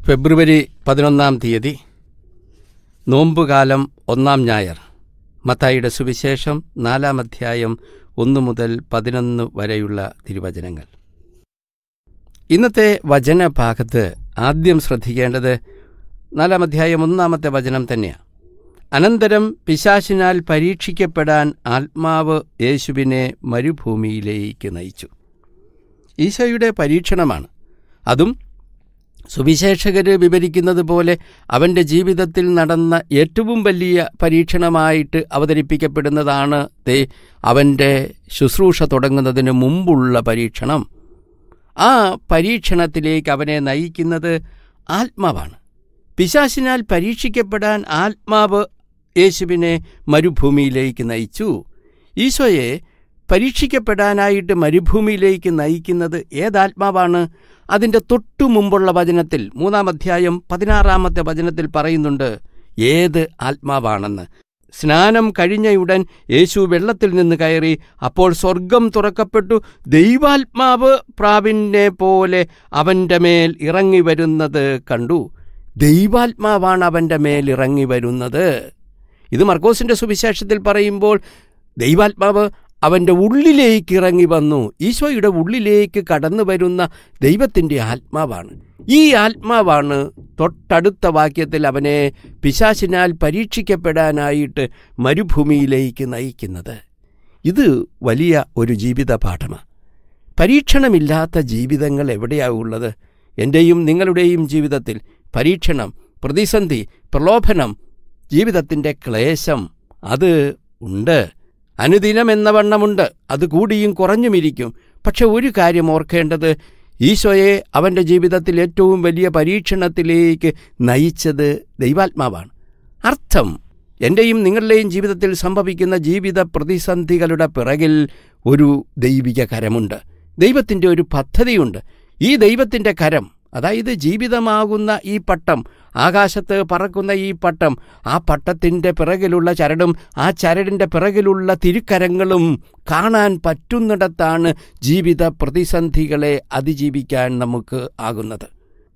ഫെബ്രുവരി 11 നോമ്പുകാലം 1 ഞായർ. മത്തായിയുടെ സുവിശേഷം 4 1 മുതൽ 11 വരെയുള്ള തിരുവചനങ്ങൾ. ഇന്നത്തെ വചനഭാഗത്ത് ആദ്യം ശ്രദ്ധിക്കേണ്ടത് 4 1 വചനം തന്നെയാണ്. അനന്തരം പിശാചിനാൽ പരീക്ഷിക്കപ്പെടാൻ ആത്മാവ് യേശുവിനെ മരുഭൂമിയിലേക്ക് നയിച്ചു. ഈശോയുടെ പരീക്ഷണമാണ്. അതും സുവിശേഷകർ വിവരിക്കുന്നത് പോലെ അവൻ്റെ ജീവിതത്തിൽ നടന്ന ഏറ്റവും വലിയ പരീക്ഷണമായിട്ട് അവതരിപ്പിക്കപ്പെടുന്നതാണ് അവൻ്റെ ശുശ്രൂഷ തുടങ്ങുന്നതിന് മുമ്പുള്ള പരീക്ഷണം. ആ പരീക്ഷണത്തിലേക്ക് അവനെ നയിക്കുന്നത് ആത്മാവാണ്. പിശാചിനാൽ പരീക്ഷിക്കപ്പെടാൻ ആത്മാവ് യേശുവിനെ മരുഭൂമിയിലേക്ക് നയിച്ചു. ഈശോയെ പരീക്ഷിക്കപ്പെടാനായിട്ട് മരുഭൂമിയിലേക്ക് നയിക്കുന്നത് ഏതാത്മാവാണ്? അതിൻ്റെ തൊട്ടു മുമ്പുള്ള വചനത്തിൽ 3 16 വചനത്തിൽ പറയുന്നുണ്ട് ഏത് ആത്മാവാണെന്ന്. സ്നാനം കഴിഞ്ഞയുടൻ യേശു വെള്ളത്തിൽ നിന്ന് കയറി. അപ്പോൾ സ്വർഗം തുറക്കപ്പെട്ടു. ദൈവാത്മാവ് പ്രാവിനെ പോലെ അവൻ്റെ മേൽ ഇറങ്ങി വരുന്നത് കണ്ടു. ദൈവാത്മാവാണ് അവൻ്റെ മേൽ ഇറങ്ങി വരുന്നത്. ഇത് മർക്കോസിൻ്റെ സുവിശേഷത്തിൽ പറയുമ്പോൾ ദൈവാത്മാവ് അവൻ്റെ ഉള്ളിലേക്ക് ഇറങ്ങി വന്നു. ഈശോയുടെ ഉള്ളിലേക്ക് കടന്നു വരുന്ന ദൈവത്തിൻ്റെ ആത്മാവാണ്. ഈ ആത്മാവാണ് തൊട്ടടുത്ത വാക്യത്തിൽ അവനെ പിശാചിനാൽ പരീക്ഷിക്കപ്പെടാനായിട്ട് മരുഭൂമിയിലേക്ക് നയിക്കുന്നത്. ഇത് വലിയ ഒരു ജീവിത പാഠമാണ്. പരീക്ഷണമില്ലാത്ത ജീവിതങ്ങൾ എവിടെയാണുള്ളത്? എൻ്റെയും നിങ്ങളുടെയും ജീവിതത്തിൽ പരീക്ഷണം, പ്രതിസന്ധി, പ്രലോഭനം, ജീവിതത്തിൻ്റെ ക്ലേശം അത് ഉണ്ട്. അനുദിനം എന്ന വണ്ണമുണ്ട്. അത് കൂടിയും കുറഞ്ഞുമിരിക്കും. പക്ഷെ ഒരു കാര്യം ഓർക്കേണ്ടത്, ഈശോയെ അവൻ്റെ ജീവിതത്തിൽ ഏറ്റവും വലിയ പരീക്ഷണത്തിലേക്ക് നയിച്ചത് ദൈവാത്മാവാണ്. അർത്ഥം, എൻ്റെയും നിങ്ങളുടെയും ജീവിതത്തിൽ സംഭവിക്കുന്ന ജീവിത പ്രതിസന്ധികളുടെ പിറകിൽ ഒരു ദൈവിക കരമുണ്ട്. ദൈവത്തിൻ്റെ ഒരു പദ്ധതിയുണ്ട്. ഈ ദൈവത്തിൻ്റെ കരം, അതായത് ജീവിതമാകുന്ന ഈ പട്ടം, ആകാശത്ത് പറക്കുന്ന ഈ പട്ടം, ആ പട്ടത്തിൻ്റെ പിറകിലുള്ള ചരടും ആ ചരടിൻ്റെ പിറകിലുള്ള തിരുക്കരങ്ങളും കാണാൻ പറ്റുന്നിടത്താണ് ജീവിത പ്രതിസന്ധികളെ അതിജീവിക്കാൻ നമുക്ക് ആകുന്നത്.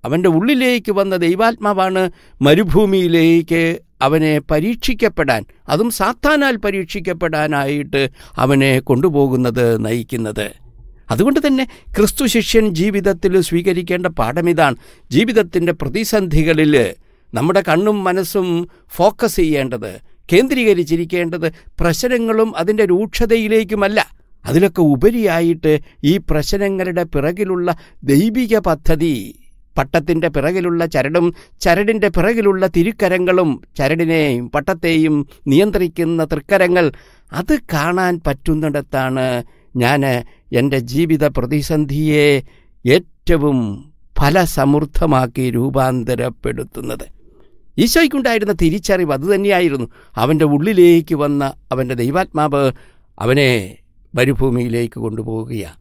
അവൻ്റെ ഉള്ളിലേക്ക് വന്ന ദൈവാത്മാവാണ് മരുഭൂമിയിലേക്ക് അവനെ പരീക്ഷിക്കപ്പെടാൻ, അതും സാത്താനാൽ പരീക്ഷിക്കപ്പെടാനായിട്ട് അവനെ കൊണ്ടുപോകുന്നത്, നയിക്കുന്നത്. അതുകൊണ്ട് തന്നെ ക്രിസ്തു ശിഷ്യൻ ജീവിതത്തിൽ സ്വീകരിക്കേണ്ട പാഠമിതാണ്. ജീവിതത്തിൻ്റെ പ്രതിസന്ധികളിൽ നമ്മുടെ കണ്ണും മനസ്സും ഫോക്കസ് ചെയ്യേണ്ടത്, കേന്ദ്രീകരിച്ചിരിക്കേണ്ടത് പ്രശ്നങ്ങളും അതിൻ്റെ രൂക്ഷതയിലേക്കുമല്ല. അതിലൊക്കെ ഉപരിയായിട്ട് ഈ പ്രശ്നങ്ങളുടെ പിറകിലുള്ള ദൈവിക പദ്ധതി, പട്ടത്തിൻ്റെ പിറകിലുള്ള ചരടും ചരടിൻ്റെ പിറകിലുള്ള തിരുക്കരങ്ങളും, ചരടിനെയും പട്ടത്തെയും നിയന്ത്രിക്കുന്ന തൃക്കരങ്ങൾ, അത് കാണാൻ പറ്റുന്നിടത്താണ് ഞാൻ എൻ്റെ ജീവിത പ്രതിസന്ധിയെ ഏറ്റവും ഫലസമൃദ്ധമാക്കി രൂപാന്തരപ്പെടുത്തുന്നത്. ഈശോയ്ക്കുണ്ടായിരുന്ന തിരിച്ചറിവ് അതുതന്നെയായിരുന്നു. അവൻ്റെ ഉള്ളിലേക്ക് വന്ന അവൻ്റെ ദൈവാത്മാവ് അവനെ മരുഭൂമിയിലേക്ക് കൊണ്ടുപോവുകയാണ്.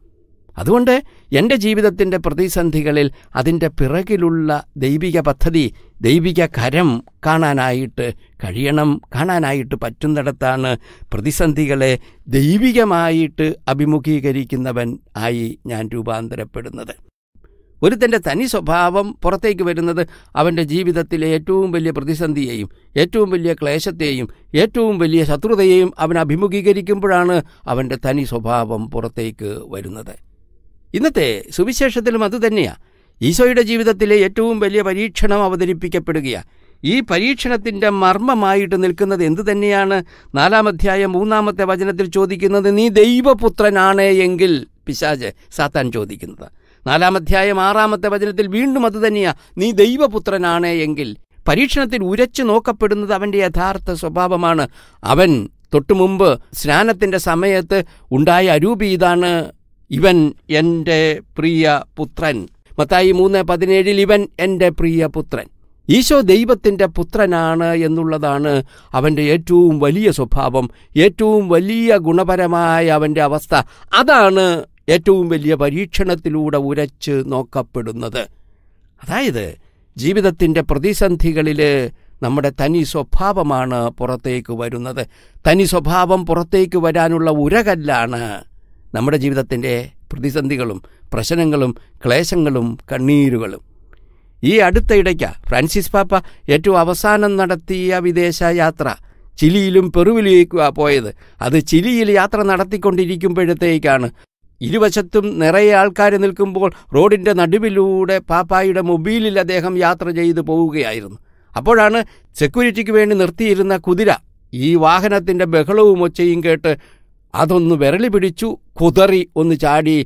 അതുകൊണ്ട് എൻ്റെ ജീവിതത്തിൻ്റെ പ്രതിസന്ധികളിൽ അതിൻ്റെ പിറകിലുള്ള ദൈവിക പദ്ധതി, ദൈവിക കരം കാണാനായിട്ട് കഴിയണം. കാണാനായിട്ട് പറ്റുന്നിടത്താണ് പ്രതിസന്ധികളെ ദൈവികമായിട്ട് അഭിമുഖീകരിക്കുന്നവൻ ആയി ഞാൻ രൂപാന്തരപ്പെടുന്നത്. ഒരുത്തൻ്റെ തനി സ്വഭാവം പുറത്തേക്ക് വരുന്നത് അവൻ്റെ ജീവിതത്തിലെ ഏറ്റവും വലിയ പ്രതിസന്ധിയെയും ഏറ്റവും വലിയ ക്ലേശത്തെയും ഏറ്റവും വലിയ ശത്രുതയെയും അവൻ അഭിമുഖീകരിക്കുമ്പോഴാണ് അവൻ്റെ തനി സ്വഭാവം പുറത്തേക്ക് വരുന്നത്. ഇന്നത്തെ സുവിശേഷത്തിലും അതുതന്നെയാണ്. ഈശോയുടെ ജീവിതത്തിലെ ഏറ്റവും വലിയ പരീക്ഷണം അവതരിപ്പിക്കപ്പെടുകയാണ്. ഈ പരീക്ഷണത്തിൻ്റെ മർമ്മമായിട്ട് നിൽക്കുന്നത് എന്തു തന്നെയാണ്? 4 3 വചനത്തിൽ ചോദിക്കുന്നത്, നീ ദൈവപുത്രനാണ് എങ്കിൽ, പിശാച് സാത്താൻ ചോദിക്കുന്നത്. 4 6 വചനത്തിൽ വീണ്ടും അതുതന്നെയാണ്, നീ ദൈവപുത്രനാണ് എങ്കിൽ. പരീക്ഷണത്തിൽ ഉരച്ചു നോക്കപ്പെടുന്നത് അവൻ്റെ യഥാർത്ഥ സ്വഭാവമാണ്. അവൻ തൊട്ടുമുമ്പ് സ്നാനത്തിൻ്റെ സമയത്ത് ഉണ്ടായ അരൂപി ഇതാണ്, ഇവൻ എൻ്റെ പ്രിയ പുത്രൻ. മത്തായി 3:17 ഇവൻ എൻ്റെ പ്രിയ പുത്രൻ. ഈശോ ദൈവത്തിൻ്റെ പുത്രനാണ് എന്നുള്ളതാണ് അവൻ്റെ ഏറ്റവും വലിയ സ്വഭാവം, ഏറ്റവും വലിയ ഗുണപരമായ അവൻ്റെ അവസ്ഥ. അതാണ് ഏറ്റവും വലിയ പരീക്ഷണത്തിലൂടെ ഉരച്ച് നോക്കപ്പെടുന്നത്. അതായത് ജീവിതത്തിൻ്റെ പ്രതിസന്ധികളിൽ നമ്മുടെ തനി സ്വഭാവമാണ് പുറത്തേക്ക് വരുന്നത്. തനി സ്വഭാവം പുറത്തേക്ക് വരാനുള്ള ഉരകല്ലാണ് നമ്മുടെ ജീവിതത്തിൻ്റെ പ്രതിസന്ധികളും പ്രശ്നങ്ങളും ക്ലേശങ്ങളും കണ്ണീരുകളും. ഈ അടുത്തയിടയ്ക്ക് ഫ്രാൻസിസ് പാപ്പ ഏറ്റവും അവസാനം നടത്തിയ വിദേശ യാത്ര ചിലിയിലും പെറുവിലേക്കുമാണ് പോയത്. അത് ചിലിയിൽ യാത്ര നടത്തിക്കൊണ്ടിരിക്കുമ്പോഴത്തേക്കാണ് ഇരുവശത്തും നിറയെ ആൾക്കാർ നിൽക്കുമ്പോൾ റോഡിൻ്റെ നടുവിലൂടെ പാപ്പായുടെ മൊബൈലിൽ അദ്ദേഹം യാത്ര ചെയ്തു പോവുകയായിരുന്നു. അപ്പോഴാണ് സെക്യൂരിറ്റിക്ക് വേണ്ടി നിർത്തിയിരുന്ന കുതിര ഈ വാഹനത്തിൻ്റെ ബഹളവും ഒച്ചയും കേട്ട് അതൊന്ന് വിരളി പിടിച്ചു, കുതറി ഒന്ന് ചാടി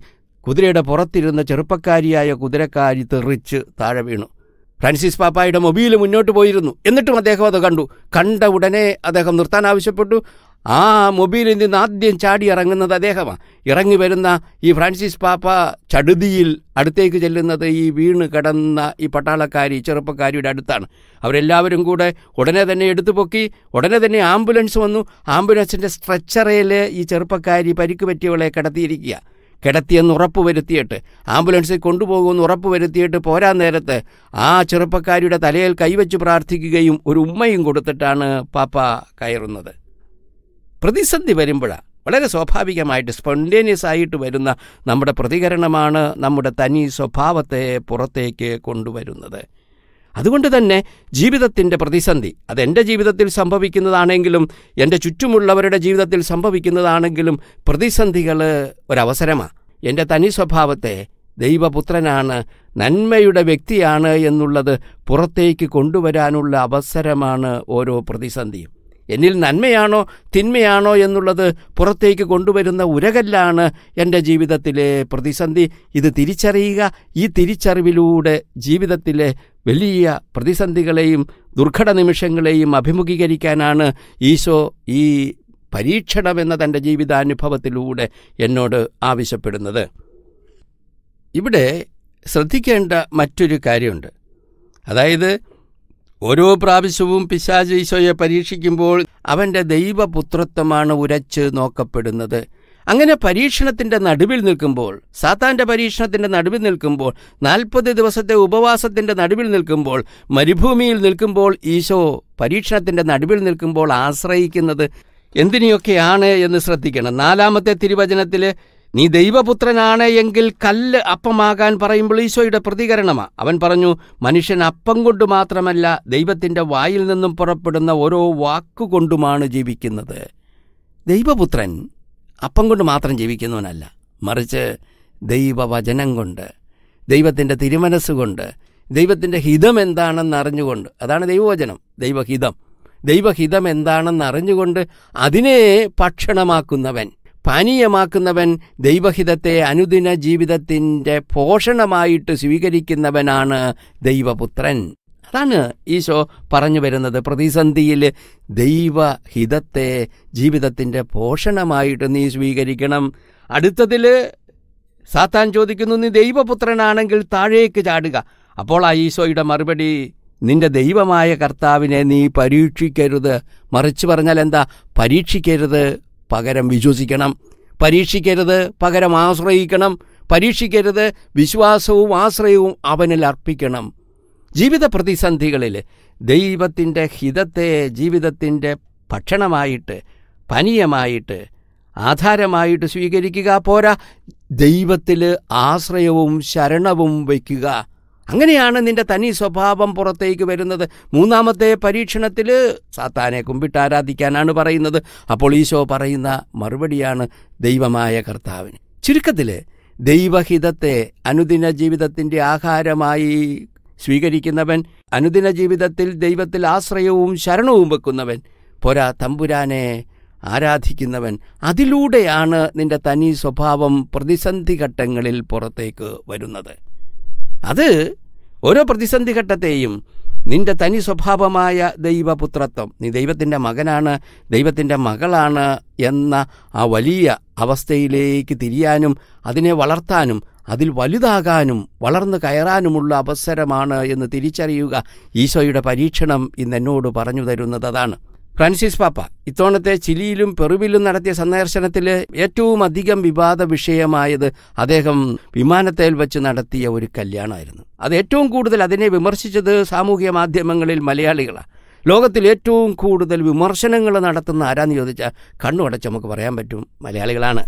കുതിരയുടെ പുറത്തിരുന്ന ചെറുപ്പക്കാരിയായ കുതിരക്കാരി തെറിച്ച് താഴെ വീണു. ഫ്രാൻസിസ് പാപ്പായുടെ മൊബൈൽ മുന്നോട്ട് പോയിരുന്നു. എന്നിട്ടും അദ്ദേഹം അത് കണ്ട ഉടനെ അദ്ദേഹം നിർത്താൻ ആവശ്യപ്പെട്ടു. ആ മൊബൈലിൽ നിന്ന് ആദ്യം ചാടി ഇറങ്ങുന്നത് അദ്ദേഹമാണ്. ഇറങ്ങി വരുന്ന ഈ ഫ്രാൻസിസ് പാപ്പ ചടുതിയിൽ അടുത്തേക്ക് ചെല്ലുന്നത് ഈ വീണ് കിടന്ന ഈ പട്ടാളക്കാരി ചെറുപ്പക്കാരിയുടെ അടുത്താണ്. അവരെല്ലാവരും കൂടെ ഉടനെ തന്നെ എടുത്തു പൊക്കി. ഉടനെ തന്നെ ആംബുലൻസ് വന്നു. ആംബുലൻസിൻ്റെ സ്ട്രെച്ചറിൽ ഈ ചെറുപ്പക്കാരി പരിക്ക് പറ്റിയവളെ കിടത്തിയെന്ന് ഉറപ്പുവരുത്തിയിട്ട് ആംബുലൻസിൽ കൊണ്ടുപോകുമെന്ന് ഉറപ്പുവരുത്തിയിട്ട് പോരാൻ നേരത്ത് ആ ചെറുപ്പക്കാരിയുടെ തലയിൽ കൈവച്ച് പ്രാർത്ഥിക്കുകയും ഒരു ഉമ്മയും കൊടുത്തിട്ടാണ് പാപ്പ കയറുന്നത്. പ്രതിസന്ധി വരുമ്പോഴാണ് വളരെ സ്വാഭാവികമായിട്ട് സ്പോണ്ടേനിയസ് ആയിട്ട് വരുന്ന നമ്മുടെ പ്രതികരണമാണ് നമ്മുടെ തനി സ്വഭാവത്തെ പുറത്തേക്ക് കൊണ്ടുവരുന്നത്. അതുകൊണ്ട് തന്നെ ജീവിതത്തിൻ്റെ പ്രതിസന്ധി അതെൻ്റെ ജീവിതത്തിൽ സംഭവിക്കുന്നതാണെങ്കിലും എൻ്റെ ചുറ്റുമുള്ളവരുടെ ജീവിതത്തിൽ സംഭവിക്കുന്നതാണെങ്കിലും പ്രതിസന്ധികൾ ഒരവസരമാണ്. എൻ്റെ തനി സ്വഭാവത്തെ ദൈവപുത്രനാണ്, നന്മയുടെ വ്യക്തിയാണ് എന്നുള്ളത് പുറത്തേക്ക് കൊണ്ടുവരാനുള്ള അവസരമാണ് ഓരോ പ്രതിസന്ധിയും. എന്നിൽ നന്മയാണോ തിന്മയാണോ എന്നുള്ളത് പുറത്തേക്ക് കൊണ്ടുവരുന്ന ഉരകല്ലാണ് എൻ്റെ ജീവിതത്തിലെ പ്രതിസന്ധി. ഇത് തിരിച്ചറിയുക. ഈ തിരിച്ചറിവിലൂടെ ജീവിതത്തിലെ വലിയ പ്രതിസന്ധികളെയും ദുർഘട നിമിഷങ്ങളെയും അഭിമുഖീകരിക്കാനാണ് ഈശോ ഈ പരീക്ഷണമെന്ന തൻ്റെ ജീവിതാനുഭവത്തിലൂടെ എന്നോട് ആവശ്യപ്പെടുന്നത്. ഇവിടെ ശ്രദ്ധിക്കേണ്ട മറ്റൊരു കാര്യമുണ്ട്. അതായത് ഓരോ പ്രാവശ്യവും പിശാച് ഈശോയെ പരീക്ഷിക്കുമ്പോൾ അവൻ്റെ ദൈവപുത്രത്വമാണ് ഉരച്ച് നോക്കപ്പെടുന്നത്. അങ്ങനെ പരീക്ഷണത്തിൻ്റെ നടുവിൽ നിൽക്കുമ്പോൾ, സാത്താൻ്റെ പരീക്ഷണത്തിൻ്റെ നടുവിൽ നിൽക്കുമ്പോൾ, 40 ദിവസത്തെ ഉപവാസത്തിൻ്റെ നടുവിൽ നിൽക്കുമ്പോൾ, മരുഭൂമിയിൽ നിൽക്കുമ്പോൾ, ഈശോ പരീക്ഷണത്തിൻ്റെ നടുവിൽ നിൽക്കുമ്പോൾ ആശ്രയിക്കുന്നത് എന്തിനെയൊക്കെയാണ് എന്ന് ശ്രദ്ധിക്കണം. 4-ാമത്തെ തിരുവചനത്തിൽ നീ ദൈവപുത്രനാണ് എങ്കിൽ കല്ല് അപ്പമാകാൻ പറയുമ്പോൾ ഈശോയുടെ പ്രതികരണമാണ്. അവൻ പറഞ്ഞു, മനുഷ്യൻ അപ്പം കൊണ്ട് മാത്രമല്ല ദൈവത്തിൻ്റെ വായിൽ നിന്നും പുറപ്പെടുന്ന ഓരോ വാക്കുകൊണ്ടുമാണ് ജീവിക്കുന്നത്. ദൈവപുത്രൻ അപ്പം കൊണ്ട് മാത്രം ജീവിക്കുന്നവനല്ല, മറിച്ച് ദൈവവചനം കൊണ്ട്, ദൈവത്തിൻ്റെ തിരുമനസ്സുകൊണ്ട്, ദൈവത്തിൻ്റെ ഹിതം എന്താണെന്ന് അറിഞ്ഞുകൊണ്ട്, അതാണ് ദൈവവചനം, ദൈവഹിതം എന്താണെന്ന് അറിഞ്ഞുകൊണ്ട് അതിനെ ഭക്ഷണമാക്കുന്നവൻ, പാനീയമാക്കുന്നവൻ, ദൈവഹിതത്തെ അനുദിന ജീവിതത്തിൻ്റെ പോഷണമായിട്ട് സ്വീകരിക്കുന്നവനാണ് ദൈവപുത്രൻ. അതാണ് ഈശോ പറഞ്ഞു വരുന്നത്. പ്രതിസന്ധിയിൽ ദൈവഹിതത്തെ ജീവിതത്തിൻ്റെ പോഷണമായിട്ട് നീ സ്വീകരിക്കണം. അടുത്തതിൽ സാത്താൻ ചോദിക്കുന്നു, നീ ദൈവപുത്രനാണെങ്കിൽ താഴേക്ക് ചാടുക. അപ്പോൾ ആ ഈശോയുടെ മറുപടി, നിന്റെ ദൈവമായ കർത്താവിനെ നീ പരീക്ഷിക്കരുത്. മറിച്ച് പറഞ്ഞാൽ എന്താ? പരീക്ഷിക്കരുത്, പകരം വിശ്വസിക്കണം. പരീക്ഷിക്കരുത്, പകരം ആശ്രയിക്കണം. പരീക്ഷിക്കരുത്, വിശ്വാസവും ആശ്രയവും അവനിൽ അർപ്പിക്കണം. ജീവിത പ്രതിസന്ധികളിൽ ദൈവത്തിൻ്റെ ഹിതത്തെ ജീവിതത്തിൻ്റെ ഭക്ഷണമായിട്ട്, പാനീയമായിട്ട്, ആധാരമായിട്ട് സ്വീകരിക്കുക. പോരാ, ദൈവത്തിൽ ആശ്രയവും ശരണവും വയ്ക്കുക. അങ്ങനെയാണ് നിന്റെ തനി സ്വഭാവം പുറത്തേക്ക് വരുന്നത്. 3-ാമത്തെ പരീക്ഷണത്തിൽ സാത്താനെ കുമ്പിട്ടാരാധിക്കാനാണ് പറയുന്നത്. അപ്പോൾ ഈശോ പറയുന്ന മറുപടിയാണ് ദൈവമായ കർത്താവിന്. ചുരുക്കത്തിൽ ദൈവഹിതത്തെ അനുദിന ജീവിതത്തിൻ്റെ ആഹാരമായി സ്വീകരിക്കുന്നവൻ, അനുദിന ജീവിതത്തിൽ ദൈവത്തിൽ ആശ്രയവും ശരണവും വെക്കുന്നവൻ, പോരാ തമ്പുരാനെ ആരാധിക്കുന്നവൻ, അതിലൂടെയാണ് നിന്റെ തനി സ്വഭാവം പ്രതിസന്ധി ഘട്ടങ്ങളിൽ പുറത്തേക്ക് വരുന്നത്. അത് ഓരോ പ്രതിസന്ധി ഘട്ടത്തെയും നിന്റെ തനി സ്വഭാവമായ ദൈവപുത്രത്വം, നീ ദൈവത്തിൻ്റെ മകനാണ്, ദൈവത്തിൻ്റെ മകളാണ് എന്ന ആ വലിയ അവസ്ഥയിലേക്ക് തിരിയാനും അതിനെ വളർത്താനും അതിൽ വലുതാകാനും വളർന്നു കയറാനുമുള്ള അവസരമാണ് എന്ന് തിരിച്ചറിയുക. ഈശോയുടെ പരീക്ഷണം ഇന്ന് എന്നോട് പറഞ്ഞു തരുന്നത് അതാണ്. ഫ്രാൻസിസ് പാപ്പ ഇത്തവണത്തെ ചിലിയിലും പെറുവിലും നടത്തിയ സന്ദർശനത്തിൽ ഏറ്റവും അധികം വിവാദ വിഷയമായത് അദ്ദേഹം വിമാനത്തിൽ വെച്ച് നടത്തിയ ഒരു കല്യാണമായിരുന്നു. അത് ഏറ്റവും കൂടുതൽ അതിനെ വിമർശിച്ചത് സാമൂഹ്യ മാധ്യമങ്ങളിൽ മലയാളികളാണ്. ലോകത്തിൽ ഏറ്റവും കൂടുതൽ വിമർശനങ്ങൾ നടത്തുന്ന ആരാന്ന് ചോദിച്ചാൽ കണ്ണുടച്ച് നമുക്ക് പറയാൻ പറ്റും, മലയാളികളാണ്.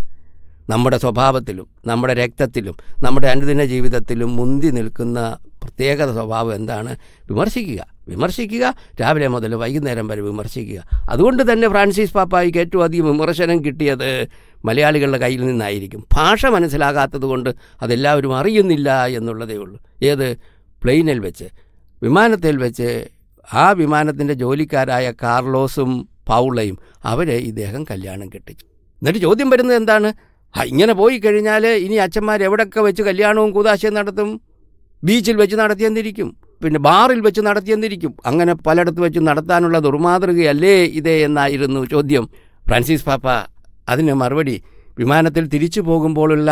നമ്മുടെ സ്വഭാവത്തിലും നമ്മുടെ രക്തത്തിലും നമ്മുടെ അനുദിന ജീവിതത്തിലും മുന്തി നിൽക്കുന്ന പ്രത്യേക സ്വഭാവം എന്താണ്? വിമർശിക്കുക, രാവിലെ മുതൽ വൈകുന്നേരം വരെ വിമർശിക്കുക. അതുകൊണ്ട് തന്നെ ഫ്രാൻസിസ് പാപ്പായ്ക്ക് ഏറ്റവും അധികം വിമർശനം കിട്ടിയത് മലയാളികളുടെ കയ്യിൽ നിന്നായിരിക്കും. ഭാഷ മനസ്സിലാകാത്തത് കൊണ്ട് അതെല്ലാവരും അറിയുന്നില്ല എന്നുള്ളതേ ഉള്ളൂ. ഏത് പ്ലെയിനിൽ വെച്ച്, വിമാനത്തിൽ വെച്ച് ആ വിമാനത്തിൻ്റെ ജോലിക്കാരായ കാർലോസും പൗളയും അവരെ ഇദ്ദേഹം കല്യാണം കെട്ടിച്ചു. എന്നിട്ട് ചോദ്യം വരുന്നത് എന്താണ്? ഇങ്ങനെ പോയി കഴിഞ്ഞാൽ ഇനി അച്ഛന്മാർ എവിടെയൊക്കെ വെച്ച് കല്യാണവും കൂതാശയും നടത്തും? ബീച്ചിൽ വെച്ച് നടത്തിയെന്നിരിക്കും, പിന്നെ ബാറിൽ വെച്ച് നടത്തിയെന്നിരിക്കും. അങ്ങനെ പലയിടത്ത് വെച്ച് നടത്താനുള്ള ദുർമാതൃകയല്ലേ ഇതേ എന്നായിരുന്നു ചോദ്യം. ഫ്രാൻസിസ് പാപ്പ അതിന് മറുപടി വിമാനത്തിൽ തിരിച്ചു പോകുമ്പോഴുള്ള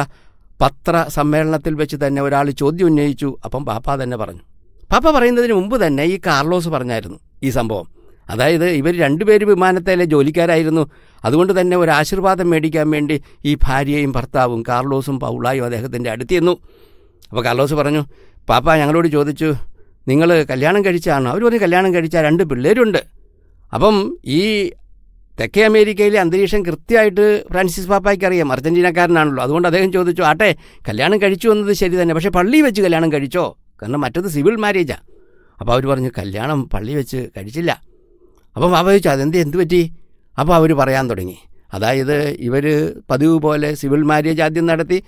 പത്രസമ്മേളനത്തിൽ വെച്ച് തന്നെ ഒരാൾ ചോദ്യം ഉന്നയിച്ചു. അപ്പം പാപ്പ തന്നെ പറഞ്ഞു. പാപ്പ പറയുന്നതിന് മുമ്പ് തന്നെ ഈ കാർലോസ് പറഞ്ഞായിരുന്നു ഈ സംഭവം. അതായത് ഇവർ രണ്ടുപേരും വിമാനത്തിലെ ജോലിക്കാരായിരുന്നു. അതുകൊണ്ട് തന്നെ ഒരു ആശീർവാദം മേടിക്കാൻ വേണ്ടി ഈ ഭാര്യയും ഭർത്താവും കാർലോസും പൗളായും അദ്ദേഹത്തിൻ്റെ അടുത്തിരുന്നു. അപ്പോൾ കാർലോസ് പറഞ്ഞു, പാപ്പ ഞങ്ങളോട് ചോദിച്ചു, നിങ്ങൾ കല്യാണം കഴിച്ചാണോ? അവർ പറഞ്ഞു, കല്യാണം കഴിച്ച 2 പിള്ളേരുണ്ട്. അപ്പം ഈ തെക്കേ അമേരിക്കയിലെ അന്തരീക്ഷം കൃത്യമായിട്ട് ഫ്രാൻസിസ് പാപ്പായ്ക്ക് അറിയാം, അർജൻറ്റീനക്കാരനാണല്ലോ. അതുകൊണ്ട് അദ്ദേഹം ചോദിച്ചു, ആട്ടെ കല്യാണം കഴിച്ചു എന്നത് ശരി തന്നെ, പക്ഷേ പള്ളി വെച്ച് കല്യാണം കഴിച്ചോ? കാരണം മറ്റത് സിവിൽ മാരേജാണ്. അപ്പോൾ അവർ പറഞ്ഞു, കല്യാണം പള്ളി വെച്ച് കഴിച്ചില്ല. അപ്പം പാപ്പ ചോദിച്ചു, എന്ത് പറ്റി? അപ്പോൾ അവർ പറയാൻ തുടങ്ങി. അതായത് ഇവർ പതിവ് പോലെ സിവിൽ മാരേജ് ആദ്യം നടത്തി,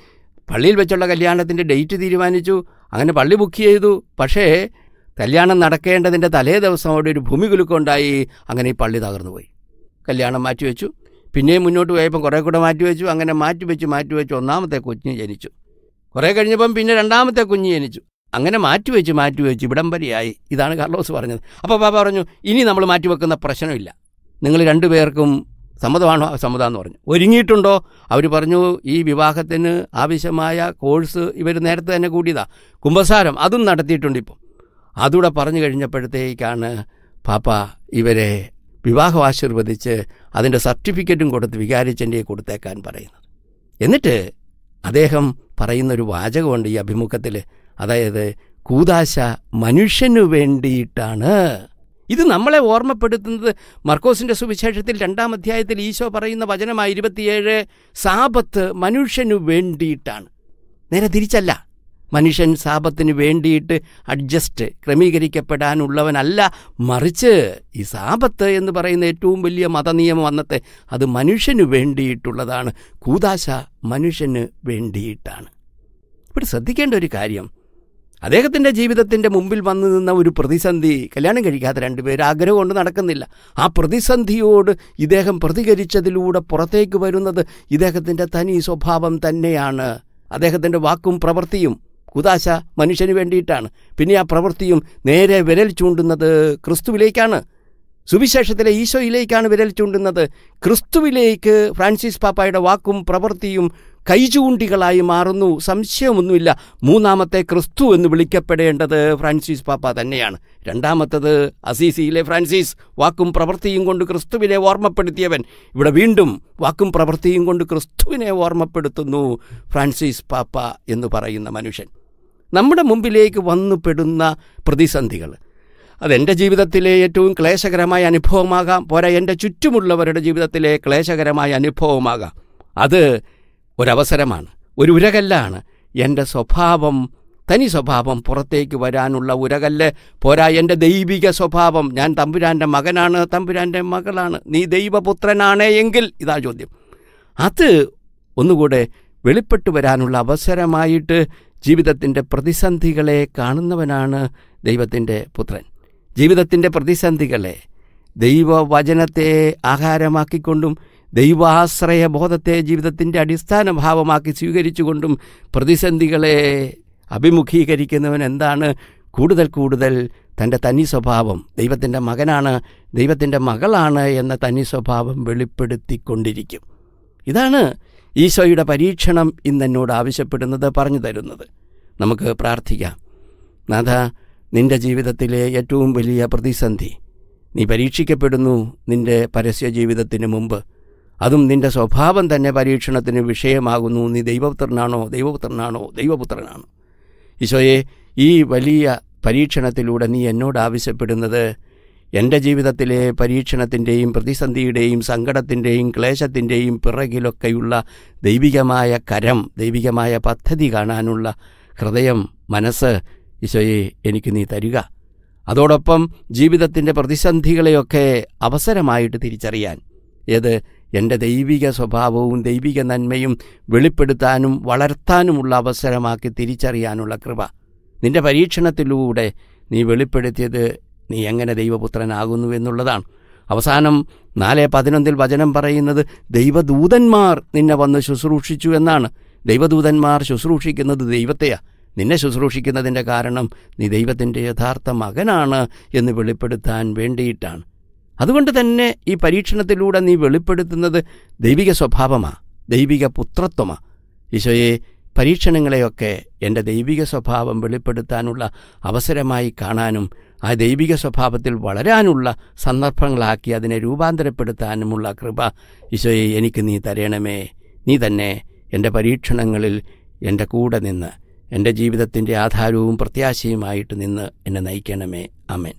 പള്ളിയിൽ വെച്ചുള്ള കല്യാണത്തിൻ്റെ ഡേറ്റ് തീരുമാനിച്ചു, അങ്ങനെ പള്ളി ബുക്ക് ചെയ്തു. പക്ഷേ കല്യാണം നടക്കേണ്ടതിൻ്റെ തലേ ദിവസം അവിടെ ഒരു ഭൂമികുലുക്കമുണ്ടായി. അങ്ങനെ ഈ പള്ളി തകർന്നു പോയി. കല്യാണം മാറ്റിവെച്ചു. പിന്നെയും മുന്നോട്ട് പോയപ്പം കുറേ കൂടെ മാറ്റിവെച്ചു. അങ്ങനെ മാറ്റിവെച്ച് 1ാമത്തെ കുഞ്ഞ് ജനിച്ചു. കുറേ കഴിഞ്ഞപ്പം പിന്നെ 2ാമത്തെ കുഞ്ഞ് ജനിച്ചു. അങ്ങനെ മാറ്റിവെച്ച് ഇവിടം വരെയായി. ഇതാണ് കാർലോസ് പറഞ്ഞത്. അപ്പോൾ പാപ്പ പറഞ്ഞു, ഇനി നമ്മൾ മാറ്റിവെക്കുന്ന പ്രശ്നമില്ല, നിങ്ങൾ 2 പേർക്കും സമ്മതമാണോ? സമ്മതമെന്ന് പറഞ്ഞു. ഒരുങ്ങിയിട്ടുണ്ടോ? അവർ പറഞ്ഞു, ഈ വിവാഹത്തിന് ആവശ്യമായ കോഴ്സ് ഇവർ നേരത്തെ തന്നെ കൂടിയതാ, കുമ്പസാരം അതും നടത്തിയിട്ടുണ്ട്. ഇപ്പം അതുകൂടെ പറഞ്ഞു കഴിഞ്ഞപ്പോഴത്തേക്കാണ് പാപ്പ ഇവരെ വിവാഹം ആശീർവദിച്ച് അതിൻ്റെ സർട്ടിഫിക്കറ്റും കൊടുത്ത് വികാരിച്ചൻ്റെ കൊടുത്തേക്കാൻ പറയുന്നത്. എന്നിട്ട് അദ്ദേഹം പറയുന്നൊരു വാചകമുണ്ട് ഈ അഭിമുഖത്തിൽ. അതായത് കൂദാശ മനുഷ്യനു വേണ്ടിയിട്ടാണ്. ഇത് നമ്മളെ ഓർമ്മപ്പെടുത്തുന്നത് മർക്കോസിൻ്റെ സുവിശേഷത്തിൽ 2-ാം അധ്യായത്തിൽ ഈശോ പറയുന്ന വചനമായി 27, സാബത്ത് മനുഷ്യനു വേണ്ടിയിട്ടാണ്. നേരെ തിരിച്ചല്ല. മനുഷ്യൻ സാബത്തിന് വേണ്ടിയിട്ട് ക്രമീകരിക്കപ്പെടാനുള്ളവനല്ല, മറിച്ച് ഈ സാബത്ത് എന്ന് പറയുന്ന ഏറ്റവും വലിയ മതനിയമം അന്നത്തെ, അത് മനുഷ്യന് വേണ്ടിയിട്ടുള്ളതാണ്. കൂദാശ മനുഷ്യന് വേണ്ടിയിട്ടാണ്. ഇവിടെ ശ്രദ്ധിക്കേണ്ട ഒരു കാര്യം, അദ്ദേഹത്തിൻ്റെ ജീവിതത്തിൻ്റെ മുമ്പിൽ വന്നു നിന്ന ഒരു പ്രതിസന്ധി, കല്യാണം കഴിക്കാത്ത 2 പേര്, ആഗ്രഹം കൊണ്ട് നടക്കുന്നില്ല. ആ പ്രതിസന്ധിയോട് ഇദ്ദേഹം പ്രതികരിച്ചതിലൂടെ പുറത്തേക്ക് വരുന്നത് ഇദ്ദേഹത്തിൻ്റെ തനി സ്വഭാവം തന്നെയാണ്. അദ്ദേഹത്തിൻ്റെ വാക്കും പ്രവൃത്തിയും കൂദാശ മനുഷ്യന് വേണ്ടിയിട്ടാണ്. പിന്നെ ആ പ്രവൃത്തിയും നേരെ വിരൽ ചൂണ്ടുന്നത് ക്രിസ്തുവിലേക്കാണ്, സുവിശേഷത്തിലെ ഈശോയിലേക്കാണ് വിരൽ ചൂണ്ടുന്നത്. ക്രിസ്തുവിലേക്ക് ഫ്രാൻസിസ് പാപ്പായുടെ വാക്കും പ്രവൃത്തിയും കൈചൂണ്ടികളായി മാറുന്നു. സംശയമൊന്നുമില്ല. 3ാമത്തെ ക്രിസ്തു എന്ന് വിളിക്കപ്പെടേണ്ടത് ഫ്രാൻസിസ് പാപ്പ തന്നെയാണ്. 2ാമത്തത് അസീസിയിലെ ഫ്രാൻസിസ്, വാക്കും പ്രവൃത്തിയും കൊണ്ട് ക്രിസ്തുവിനെ ഓർമ്മപ്പെടുത്തിയവൻ. ഇവിടെ വീണ്ടും വാക്കും പ്രവൃത്തിയും കൊണ്ട് ക്രിസ്തുവിനെ ഓർമ്മപ്പെടുത്തുന്നു ഫ്രാൻസിസ് പാപ്പ എന്ന് പറയുന്ന മനുഷ്യൻ. നമ്മുടെ മുമ്പിലേക്ക് വന്നുപെടുന്ന പ്രതിസന്ധികൾ, അതെൻ്റെ ജീവിതത്തിലെ ഏറ്റവും ക്ലേശകരമായ അനുഭവമാകാം, പോരാ എൻ്റെ ചുറ്റുമുള്ളവരുടെ ജീവിതത്തിലെ ക്ലേശകരമായ അനുഭവമാകാം. അത് ഒരവസരമാണ്, ഒരു ഉരകല്ലാണ്. എൻ്റെ സ്വഭാവം, തനി സ്വഭാവം പുറത്തേക്ക് വരാനുള്ള ഉരകല്ല്. പോരാ എൻ്റെ ദൈവിക സ്വഭാവം, ഞാൻ തമ്പുരാൻ്റെ മകനാണ്, തമ്പുരാൻ്റെ മകളാണ്, നീ ദൈവപുത്രനാണേ എങ്കിൽ, ഇതാ ചോദ്യം. അത് ഒന്നുകൂടെ വെളിപ്പെട്ടു വരാനുള്ള അവസരമായിട്ട് ജീവിതത്തിൻ്റെ പ്രതിസന്ധികളെ കാണുന്നവനാണ് ദൈവത്തിൻ്റെ പുത്രൻ. ജീവിതത്തിൻ്റെ പ്രതിസന്ധികളെ ദൈവവചനത്തെ ആഹാരമാക്കിക്കൊണ്ടും ദൈവാശ്രയ ബോധത്തെ ജീവിതത്തിൻ്റെ അടിസ്ഥാന ഭാവമാക്കി സ്വീകരിച്ചുകൊണ്ടും പ്രതിസന്ധികളെ അഭിമുഖീകരിക്കുന്നവൻ എന്താണ്? കൂടുതൽ തൻ്റെ തനി സ്വഭാവം, ദൈവത്തിൻ്റെ മകനാണ്, ദൈവത്തിൻ്റെ മകളാണ് എന്ന തനി സ്വഭാവം വെളിപ്പെടുത്തിക്കൊണ്ടിരിക്കും. ഇതാണ് ഈശോയുടെ പരീക്ഷണം ഇന്നെന്നോട് ആവശ്യപ്പെടുന്നത്, പറഞ്ഞു തരുന്നത്. നമുക്ക് പ്രാർത്ഥിക്കാം. നാഥ, നിൻ്റെ ജീവിതത്തിലെ ഏറ്റവും വലിയ പ്രതിസന്ധി, നീ പരീക്ഷിക്കപ്പെടുന്നു നിൻ്റെ പരസ്യ ജീവിതത്തിന് മുമ്പ്. അതും നിൻ്റെ സ്വഭാവം തന്നെ പരീക്ഷണത്തിന് വിഷയമാകുന്നു. നീ ദൈവപുത്രനാണോ? ദൈവപുത്രനാണോ? ഈശോയെ, ഈ വലിയ പരീക്ഷണത്തിലൂടെ നീ എന്നോട് ആവശ്യപ്പെടുന്നത് എൻ്റെ ജീവിതത്തിലെ പരീക്ഷണത്തിൻ്റെയും പ്രതിസന്ധിയുടെയും സങ്കടത്തിൻ്റെയും ക്ലേശത്തിൻ്റെയും പിറകിലൊക്കെയുള്ള ദൈവികമായ കരം, ദൈവികമായ പദ്ധതി കാണാനുള്ള ഹൃദയം, മനസ്സ് ഈശോയെ എനിക്ക് നീ തരിക. അതോടൊപ്പം ജീവിതത്തിൻ്റെ പ്രതിസന്ധികളെയൊക്കെ അവസരമായിട്ട് തിരിച്ചറിയാൻ, ഏത് എൻ്റെ ദൈവിക സ്വഭാവവും ദൈവിക നന്മയും വെളിപ്പെടുത്താനും വളർത്താനുമുള്ള അവസരമാക്കി തിരിച്ചറിയാനുള്ള കൃപ. നിൻ്റെ പരീക്ഷണത്തിലൂടെ നീ വെളിപ്പെടുത്തിയത് നീ എങ്ങനെ ദൈവപുത്രനാകുന്നു എന്നുള്ളതാണ്. അവസാനം 4:11 വചനം പറയുന്നത് ദൈവദൂതന്മാർ നിന്നെ വന്ന് ശുശ്രൂഷിച്ചു എന്നാണ്. ദൈവദൂതന്മാർ ശുശ്രൂഷിക്കുന്നത് ദൈവത്തെയാണ്. നിന്നെ ശുശ്രൂഷിക്കുന്നതിൻ്റെ കാരണം നീ ദൈവത്തിൻ്റെ യഥാർത്ഥ മകനാണ് എന്ന് വെളിപ്പെടുത്താൻ വേണ്ടിയിട്ടാണ്. അതുകൊണ്ട് തന്നെ ഈ പരീക്ഷണത്തിലൂടെ നീ വെളിപ്പെടുത്തുന്നത് ദൈവിക സ്വഭാവമാണ്, ദൈവിക പുത്രത്വമാണ്. ഈശോയെ, പരീക്ഷണങ്ങളെയൊക്കെ എൻ്റെ ദൈവിക സ്വഭാവം വെളിപ്പെടുത്താനുള്ള അവസരമായി കാണാനും ആ ദൈവിക സ്വഭാവത്തിൽ വളരാനുള്ള സന്ദർഭങ്ങളാക്കി അതിനെ രൂപാന്തരപ്പെടുത്താനുമുള്ള കൃപ ഈശോയെ എനിക്ക് നീ തരണമേ. നീ തന്നെ എൻ്റെ പരീക്ഷണങ്ങളിൽ എൻ്റെ കൂടെ നിന്ന് എൻ്റെ ജീവിതത്തിൻ്റെ ആധാരവും പ്രത്യാശയുമായിട്ട് നിന്ന് എന്നെ നയിക്കണമേ. ആമേൻ.